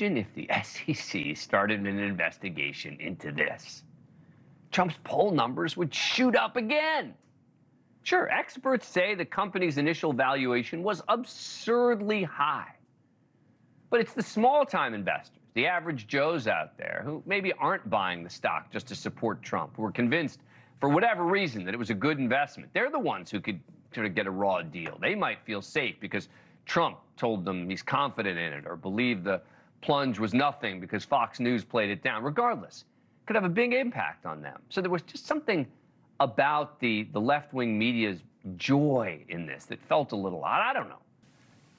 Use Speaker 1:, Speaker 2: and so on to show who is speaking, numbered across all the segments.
Speaker 1: Imagine if the SEC started an investigation into this. Trump's poll numbers would shoot up again. Sure, experts say the company's initial valuation was absurdly high. But it's the small-time investors, the average Joes out there, who maybe aren't buying the stock just to support Trump, who are convinced, for whatever reason, that it was a good investment. They're the ones who could sort of get a raw deal. They might feel safe because Trump told them he's confident in it, or believe the plunge was nothing because Fox News played it down. Regardless, it could have a big impact on them. So there was just something about the left-wing media's joy in this that felt a little odd. I don't know.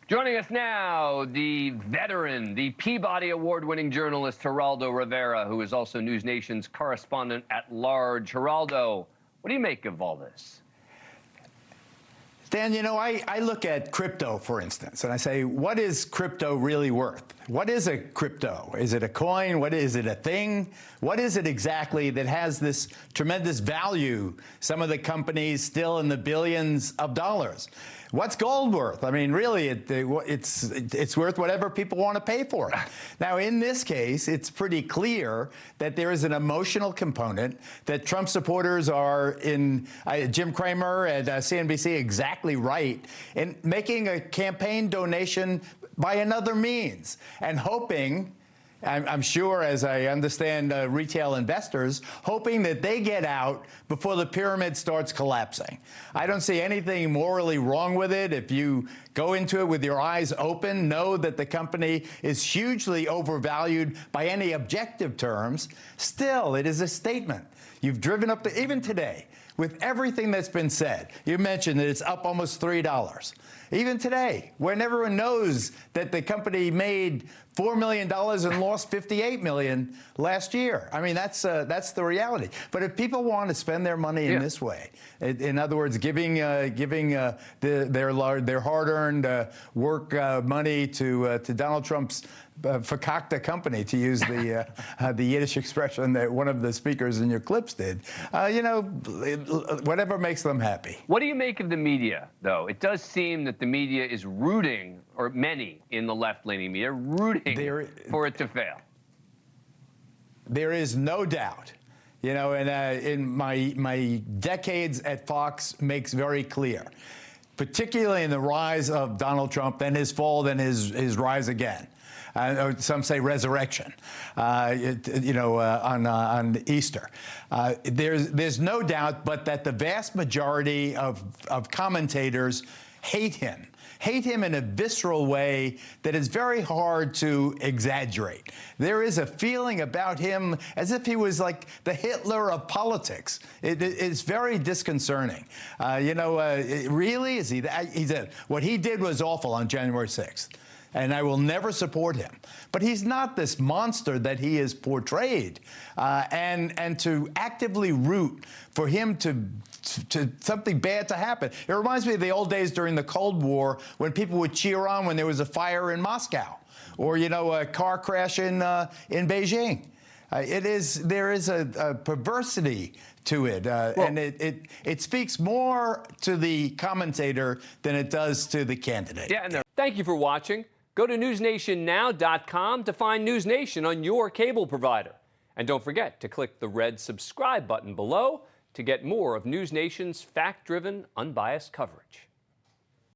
Speaker 1: Joining us now, the veteran, the Peabody Award-winning journalist, Geraldo Rivera, who is also NewsNation's correspondent at large. Geraldo, what do you make of all this?
Speaker 2: Dan, you know, I look at crypto, for instance, and I say, what is crypto really worth? What is a crypto? Is it a coin? What is it, a thing? What is it exactly that has this tremendous value? Some of the companies still in the billions of dollars. What's gold worth? I mean, really, it's worth whatever people want to pay for it. Now, in this case, it's pretty clear that there is an emotional component, that Trump supporters are in Jim Cramer at CNBC exactly right in making a campaign donation by another means and hoping, I'm sure, as I understand retail investors, hoping that they get out before the pyramid starts collapsing. I don't see anything morally wrong with it. If you go into it with your eyes open, know that the company is hugely overvalued by any objective terms, still, it is a statement. You've driven up to, even today, with everything that's been said, you mentioned that it's up almost $3. Even today, when everyone knows that the company made $4 million and lost $58 million last year. I mean, that's the reality. But if people want to spend their money in this way, in other words, giving their hard-earned work money to Donald Trump's fakakta company, to use the Yiddish expression that one of the speakers in your clips did, you know, whatever makes them happy.
Speaker 1: What do you make of the media, though? It does seem that the media is rooting, or many in the left-leaning media, rooting for it to fail.
Speaker 2: There is no doubt. You know, and in my decades at Fox makes very clear, particularly in the rise of Donald Trump, then his fall, then his rise again. Some say resurrection, you know, on Easter. There's no doubt but that the vast majority of commentators hate him in a visceral way that is very hard to exaggerate. There is a feeling about him as if he was like the Hitler of politics. It's very disconcerting. You know, really, is he that? He said what he did was awful on January 6th. And I will never support him. But he's not this monster that he is portrayed. And to actively root for him to something bad to happen. It reminds me of the old days during the Cold War when people would cheer on when there was a fire in Moscow, or, you know, a car crash in Beijing. There is a perversity to it, and it speaks more to the commentator than it does to the candidate.
Speaker 1: Yeah, thank you for watching. Go to NewsNationNow.com to find NewsNation on your cable provider. And don't forget to click the red subscribe button below to get more of NewsNation's fact-driven, unbiased coverage.